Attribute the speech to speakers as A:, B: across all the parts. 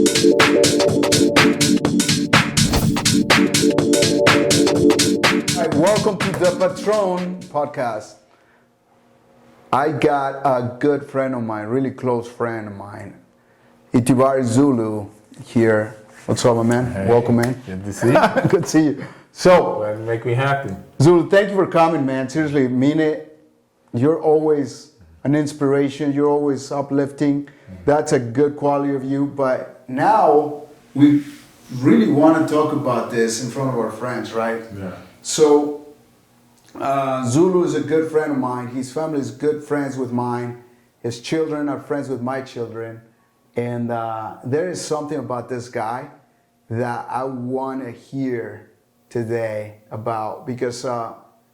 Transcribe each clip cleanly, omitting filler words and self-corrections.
A: Hi, welcome to the PATRON Podcast. I got a good friend of mine, really close friend of mine, Itibari Zulu here. What's up, my man?
B: Hey,
A: welcome, man.
B: Good to see you.
A: Good to see you. So,
B: Glad to make me happy.
A: Zulu, thank you for coming, man. Seriously, mean it. You're always an inspiration. You're always uplifting. That's a good quality of you. But now we really want to talk about this in front of our friends, right?
B: Yeah.
A: So, Zulu is a good friend of mine. His family is good friends with mine. His children are friends with my children. And there is something about this guy that I want to hear today about, because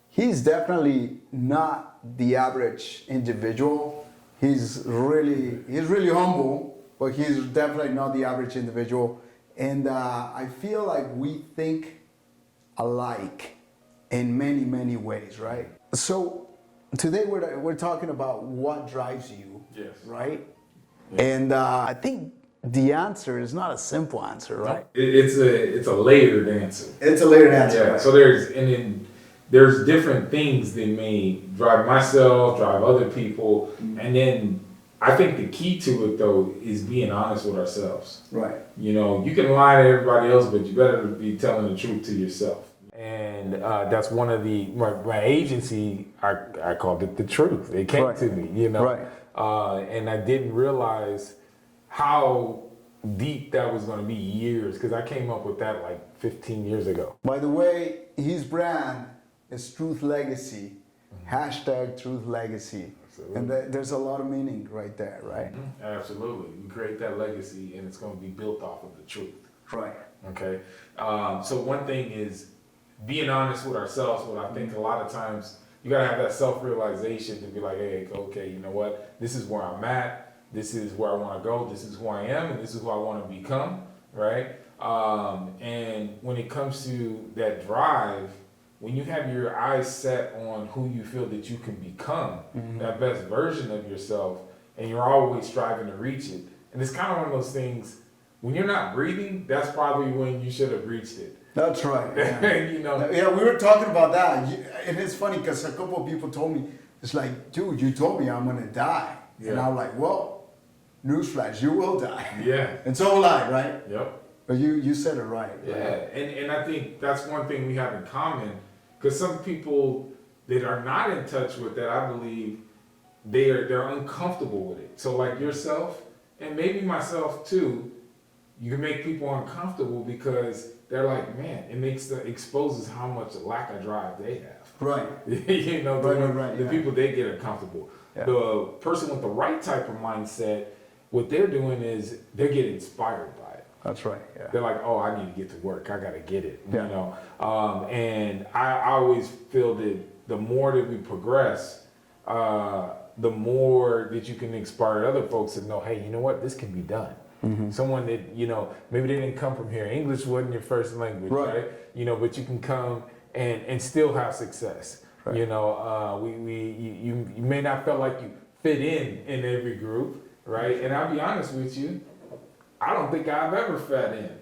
A: he's definitely not the average individual. He's really humble, but he's definitely not the average individual. And I feel like we think alike in many, many ways, right? So today we're talking about what drives you,
B: Yes.
A: right? Yes. And I think the answer is not a simple answer, right?
B: It's a layered answer.
A: It's a layered answer.
B: Yeah.
A: Right?
B: So there's different things that may drive myself, drive other people, and then I think the key to it though is being honest with ourselves.
A: Right.
B: You know, you can lie to everybody else, but you better be telling the truth to yourself. And that's one of my agency. I called it the truth. It came
A: Right.
B: to me, you know.
A: Right.
B: And I didn't realize how deep that was going to be years, because I came up with that like 15 years ago.
A: By the way, his brand is Truth Legacy. Hashtag Truth Legacy.
B: Absolutely.
A: And there's a lot of meaning right there, right?
B: Mm-hmm. Absolutely. We create that legacy and it's going to be built off of the truth.
A: Right.
B: Okay. So one thing is being honest with ourselves. What I think a lot of times you got to have that self-realization to be like, hey, okay, you know what? This is where I'm at. This is where I want to go. This is who I am, and this is who I want to become, right? And when it comes to that drive, when you have your eyes set on who you feel that you can become, that best version of yourself, and you're always striving to reach it. And it's kind of one of those things, when you're not breathing, that's probably when you should have reached it.
A: That's right. Yeah.
B: You know?
A: Yeah, we were talking about that. And it's funny because a couple of people told me, it's like, dude, you told me I'm going to die.
B: Yeah.
A: And I'm like, well, newsflash, you will die.
B: Yeah.
A: And so will I, right?
B: Yep.
A: But you said it right.
B: Yeah,
A: right?
B: and I think that's one thing we have in common, because some people that are not in touch with that, I believe they're uncomfortable with it. So like yourself, and maybe myself too, you can make people uncomfortable because they're like, man, exposes how much lack of drive they have.
A: Right.
B: You know,
A: Right,
B: the
A: yeah.
B: people, they get uncomfortable.
A: Yeah.
B: The person with the right type of mindset, what they're doing is they get inspired by it.
A: That's right. Yeah.
B: They're like, oh, I need to get to work. I got to get it.
A: Yeah.
B: You know, and I always feel that the more that we progress, the more that you can inspire other folks to know, hey, you know what, this can be done. Mm-hmm. Someone that, you know, maybe they didn't come from here. English wasn't your first language, right? You know, but you can come and still have success. Right. You know, you may not feel like you fit in every group, right? And I'll be honest with you, I don't think I've ever fit in,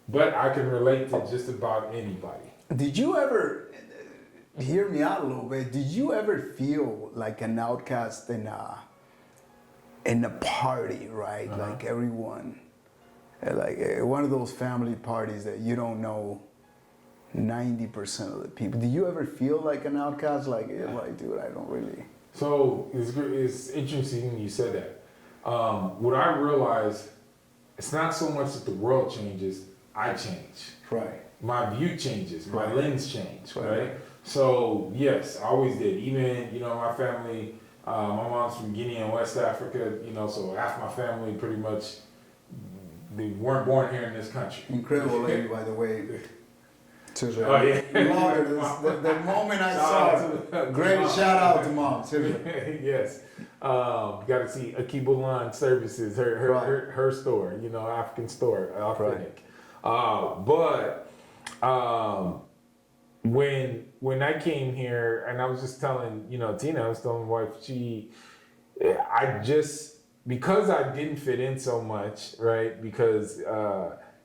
B: but I can relate to just about anybody.
A: Did you ever, hear me out a little bit, did you ever feel like an outcast in a party, right?
B: Uh-huh.
A: Like everyone, like one of those family parties that you don't know 90% of the people. Do you ever feel like an outcast? Like dude, I don't really.
B: So it's interesting you said that. What I realized, it's not so much that the world changes, I change.
A: Right.
B: My view changes, my
A: Right.
B: lens changes,
A: Right.
B: right? So yes, I always did. Even, you know, my family, my mom's from Guinea and West Africa, you know, so half my family pretty much, they weren't born here in this country.
A: Incredible lady, by the way.
B: Oh, yeah.
A: The moment I saw her, great shout out to mom. Seriously.
B: Yes. Got to see Akibulan Services, her store, you know, African store, authentic. But when I came here, and I was just telling, you know, Tina, I was telling my wife, I just because I didn't fit in so much, right? Because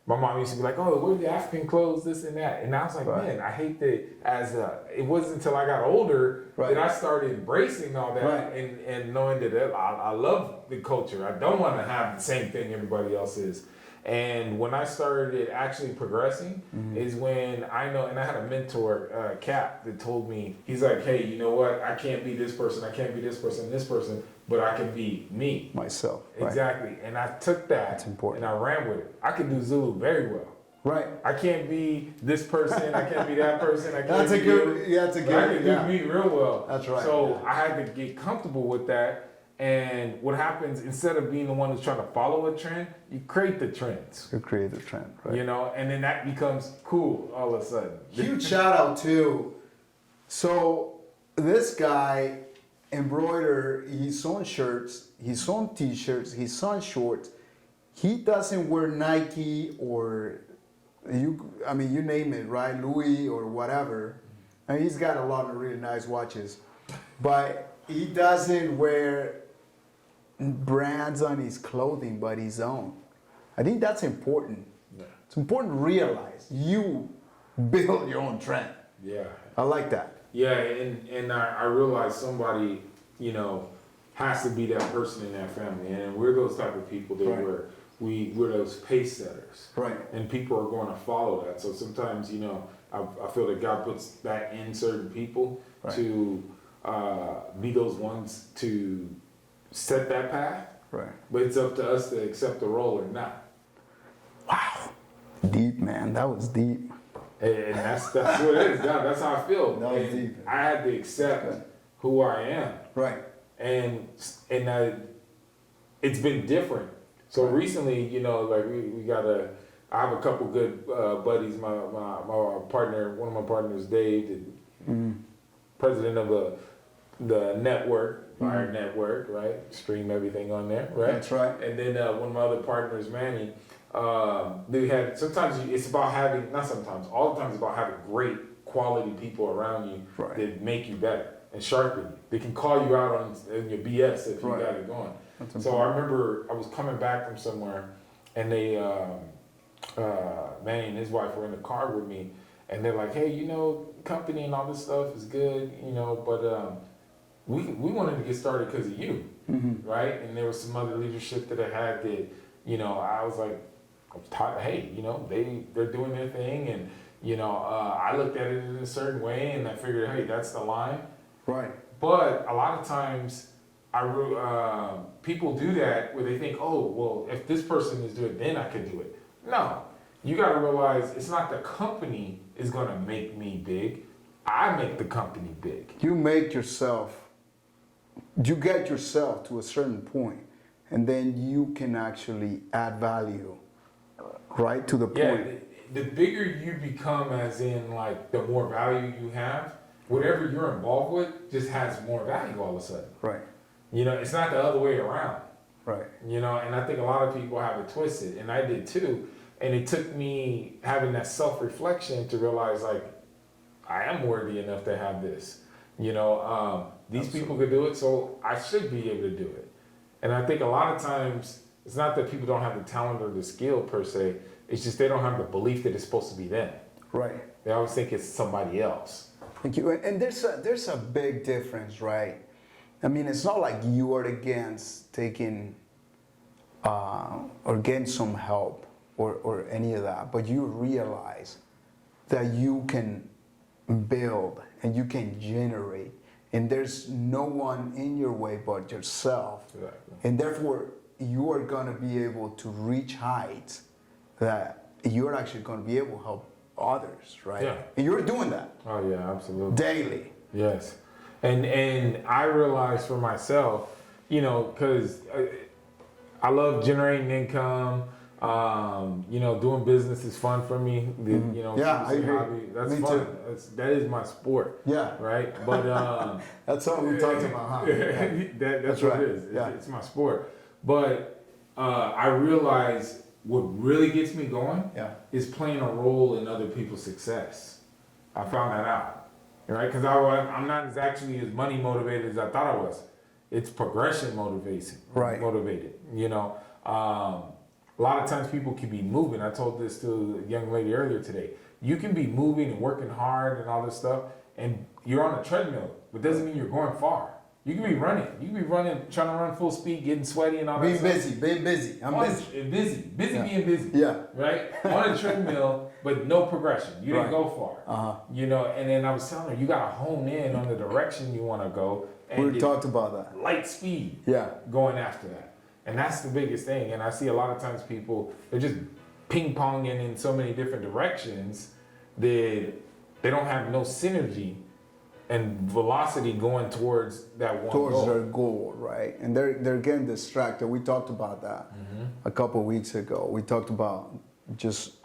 B: my mom used to be like, "Oh, where's the African clothes, this and that," and I was like, "Man, I hate that." It wasn't until I got older that I started embracing all that and knowing that I love the culture. I don't want to have the same thing everybody else is. And when I started actually progressing is when I know, and I had a mentor, Cap, that told me, he's like, "Hey, you know what? I can't be this person, I can't be this person, but I can be me."
A: Myself.
B: Exactly. And I took that.
A: That's important.
B: And I ran with it. I can do Zulu very well.
A: Right.
B: I can't be this person, I can't be that person, I can't
A: That's
B: be
A: a good, yeah, that's a good,
B: I can do me real well.
A: That's right.
B: So I had to get comfortable with that. And what happens, instead of being the one who's trying to follow a trend, you create the trends.
A: You create the trend, right?
B: You know, and then that becomes cool all of a sudden.
A: Huge shout out to, so this guy embroider, he's on shirts, he's on t-shirts, he's on shorts. He doesn't wear Nike or you name it, right? Louis or whatever. And he's got a lot of really nice watches, but he doesn't wear brands on his clothing but his own. I think that's important.
B: Yeah.
A: It's important to realize you build your own trend.
B: Yeah.
A: I like that.
B: Yeah, and I realized somebody, you know, has to be that person in that family. And we're those type of people that we're those pace setters.
A: Right.
B: And people are going to follow that. So sometimes, you know, I feel that God puts that in certain people to be those ones to set that path. Right. But it's up to us to accept the role or not.
A: Wow. Deep, man. That was deep.
B: And that's what it is. That's how I feel.
A: That was deep.
B: I had to accept who I am.
A: Right.
B: And it's been different. So recently, you know, like I have a couple good buddies. My partner, one of my partners, Dave, president of the network, Fire Network, right? Stream everything on there, right?
A: That's right.
B: And then one of my other partners, Manny, they had, sometimes it's about having, not sometimes, all the time it's about having great quality people around you that make you better and sharpen you. They can call you out on your BS if you got it going. So I remember I was coming back from somewhere and they, Manny and his wife were in the car with me and they're like, "Hey, you know, company and all this stuff is good, you know, but we wanted to get started because of you," right? And there was some other leadership that I had that, you know, I was like, hey, you know, they're doing their thing, and you know, I looked at it in a certain way, and I figured, hey, that's the line.
A: Right.
B: But a lot of times, people do that where they think, oh, well, if this person is doing it, then I can do it. No, you got to realize it's not the company is going to make me big. I make the company big.
A: You get yourself to a certain point, and then you can actually add value, right, to the point.
B: Yeah, the bigger you become, as in like the more value you have, whatever you're involved with just has more value all of a sudden.
A: Right.
B: You know, it's not the other way around.
A: Right.
B: You know, and I think a lot of people have it twisted, and I did too. And it took me having that self-reflection to realize, like, I am worthy enough to have this. You know, these people could do it, so I should be able to do it. And I think a lot of times, it's not that people don't have the talent or the skill per se, it's just they don't have the belief that it's supposed to be them.
A: Right.
B: They always think it's somebody else.
A: Thank you. And there's a big difference, right? I mean, it's not like you are against taking or getting some help or any of that, but you realize that you can build and you can generate, and there's no one in your way but yourself.
B: Exactly.
A: And therefore, you are going to be able to reach heights that you're actually going to be able to help others, right?
B: Yeah.
A: And you're doing that.
B: Oh yeah, absolutely.
A: Daily.
B: Yes. And I realized for myself, you know, because I love generating income. You know, doing business is fun for me. You know,
A: yeah, I agree.
B: hobby, that's
A: me
B: fun.
A: too.
B: That is my sport.
A: Yeah.
B: Right. But
A: that's something we talked about, huh? Yeah.
B: That's what
A: right.
B: it is.
A: Yeah.
B: It's my sport. But I realize what really gets me going is playing a role in other people's success. I found that out. Right? Because I'm not actually as money motivated as I thought I was. It's progression motivation.
A: Right.
B: Motivated. You know, a lot of times people can be moving. I told this to a young lady earlier today. You can be moving and working hard and all this stuff, and you're on a treadmill, but doesn't mean you're going far. You can be running. You can be running, trying to run full speed, getting sweaty and all that stuff.
A: Being busy. I'm busy.
B: Busy
A: Yeah.
B: being busy.
A: Yeah.
B: Right? On a treadmill, but no progression. You didn't
A: Right.
B: go far.
A: Uh-huh.
B: You know, and then I was telling her, you got to hone in on the direction you want to go. And
A: We
B: get
A: talked about that.
B: light speed
A: Yeah.
B: going after that. And that's the biggest thing. And I see a lot of times people, they're just ping-ponging in so many different directions that they don't have no synergy and velocity going towards that one
A: Towards
B: goal.
A: their goal, right? And they're getting distracted. We talked about that a couple of weeks ago. We talked about just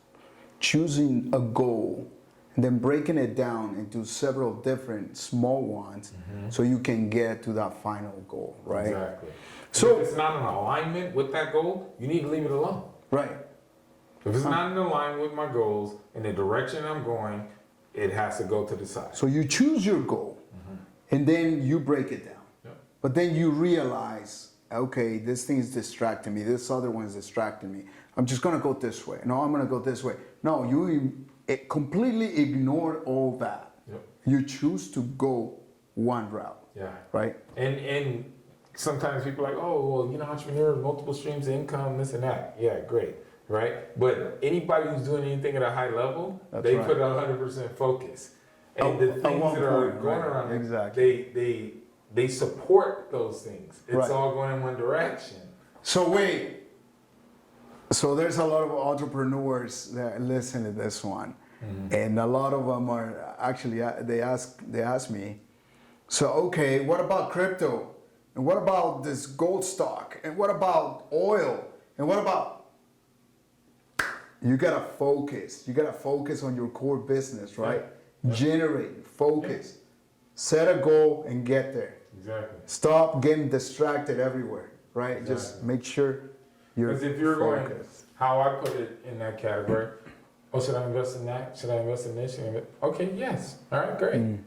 A: choosing a goal and then breaking it down into several different small ones so you can get to that final goal, right?
B: Exactly.
A: So-
B: So if it's not in alignment with that goal, you need to leave it alone.
A: Right.
B: If it's not in alignment with my goals and the direction I'm going, it has to go to the side.
A: So you choose your goal and then you break it down.
B: Yep.
A: But then you realize, okay, this thing is distracting me. This other one is distracting me. I'm just going to go this way. No, I'm going to go this way. No, you completely ignored all that.
B: Yep.
A: You choose to go one route,
B: Yeah.
A: right?
B: And sometimes people are like, oh, well, you know, entrepreneurs, multiple streams of income, this and that. Yeah, great, right? But anybody who's doing anything at a high level,
A: That's
B: they
A: right.
B: put 100% focus. And the
A: At
B: things
A: one
B: that are
A: point,
B: going
A: right,
B: around,
A: exactly.
B: they support those things. It's
A: Right.
B: all going in one direction.
A: So wait. So there's a lot of entrepreneurs that listen to this one, and a lot of them are actually they ask me, so okay, what about crypto, and what about this gold stock, and what about oil, and what about? You gotta focus. You gotta focus on your core business, right?
B: Yeah.
A: Generate, focus, set a goal, and get there.
B: Exactly.
A: Stop getting distracted everywhere, right? Just
B: Exactly.
A: make sure you're
B: Because if you're going,
A: focused.
B: how I put it in that category, oh, should I invest in that? Should I invest in this? Should I invest? Okay, yes. All right, great.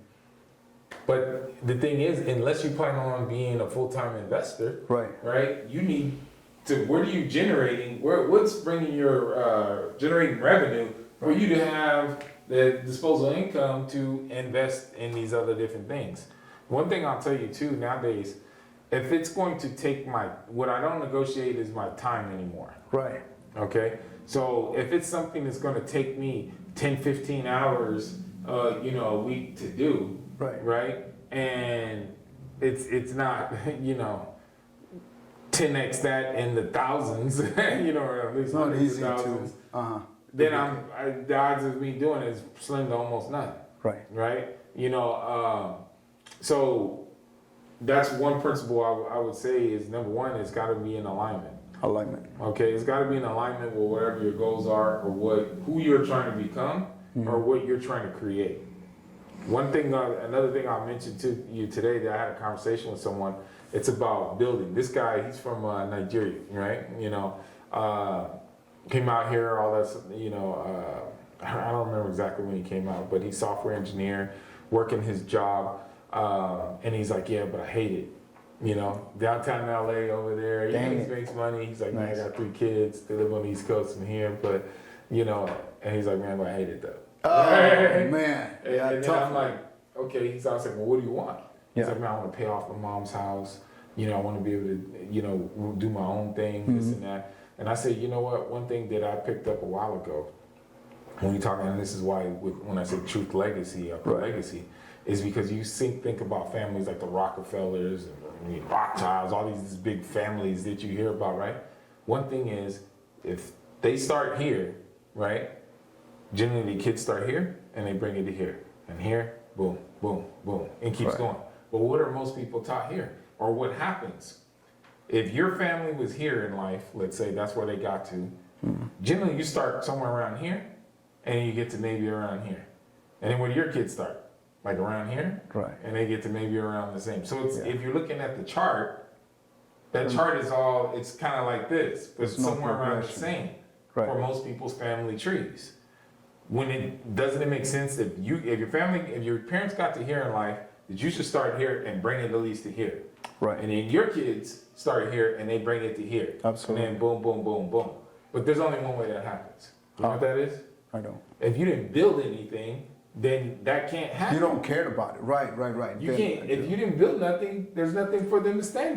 B: But the thing is, unless you plan on being a full-time investor,
A: Right.
B: you need to, what are you generating? What's bringing your, generating revenue for you to have the disposable income to invest in these other different things? One thing I'll tell you too, nowadays, if it's going to take what I don't negotiate is my time anymore.
A: Right.
B: Okay, so if it's something that's going to take me 10, 15 hours, a week to do,
A: Right.
B: and it's not, 10x that in the thousands, or at least
A: It's not
B: hundreds
A: easy
B: of
A: to.
B: thousands,
A: Uh-huh.
B: then the odds of me doing it is slim to almost none,
A: Right.
B: right? So that's one principle I would say is number one, it's got to be in alignment.
A: Alignment.
B: Okay, it's got to be in alignment with whatever your goals are, or who you're trying to become, or what you're trying to create. Another thing I'll mention to you today that I had a conversation with someone. It's about building. This guy, he's from Nigeria, right? Came out here, all that. I don't remember exactly when he came out, but he's software engineer, working his job, and he's like, yeah, but I hate it. Downtown LA over there, he makes money. He's like, man, I got 3 kids. They live on the East Coast from here, but and he's like, man, but I hate it though.
A: Oh man.
B: Yeah, and then
A: tough.
B: I'm like, okay. He's like, well, what do you want? He's
A: Yeah.
B: like, man, I want to pay off my mom's house. I want to be able to, do my own thing, this and that. And I said, you know what? One thing that I picked up a while ago, when you're talking, and this is why when I say truth legacy, legacy, is because you think about families like the Rockefellers and Rothschilds, all these big families that you hear about, right? One thing is, if they start here, right? Generally, the kids start here and they bring it to here, and here, boom, boom, boom, and keeps going. But what are most people taught here? Or what happens? If your family was here in life, let's say that's where they got to, generally you start somewhere around here, and you get to maybe around here. And then where do your kids start? Like around here?
A: Right.
B: And they get to maybe around the same. So if you're looking at the chart, that chart is it's kind of like this, but it's
A: no
B: somewhere around the
A: progression.
B: same
A: Right.
B: for most people's family trees. Doesn't it make sense that if your parents got to here in life, that you should start here and bring it at least to here?
A: Right.
B: And then your kids start here and they bring it to here.
A: Absolutely.
B: And then boom, boom, boom, boom. But there's only one way that happens. You know what that is?
A: I don't.
B: If you didn't build anything, then that can't happen.
A: You don't care about it. Right.
B: You can't. If you didn't build nothing, there's nothing for them to stand on.